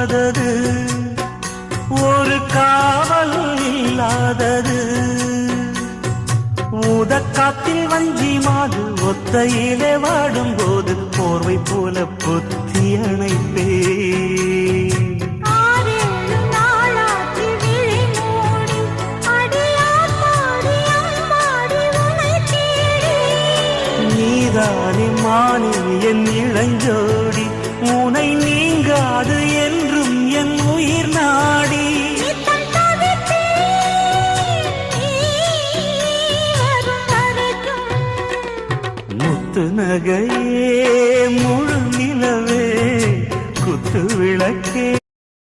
இல்லாதது ஒரு காவல் இல்லாதது ஊதக்காத்தில் வஞ்சி மாது ஒத்தையிலே வாடும்போது போர்வை போல பொத்தி அணைப்பே நீதானே மானே என் இளஞ்சோடி உனை நீங்காது என்றும் என் உயிர் நாடி முத்து நகை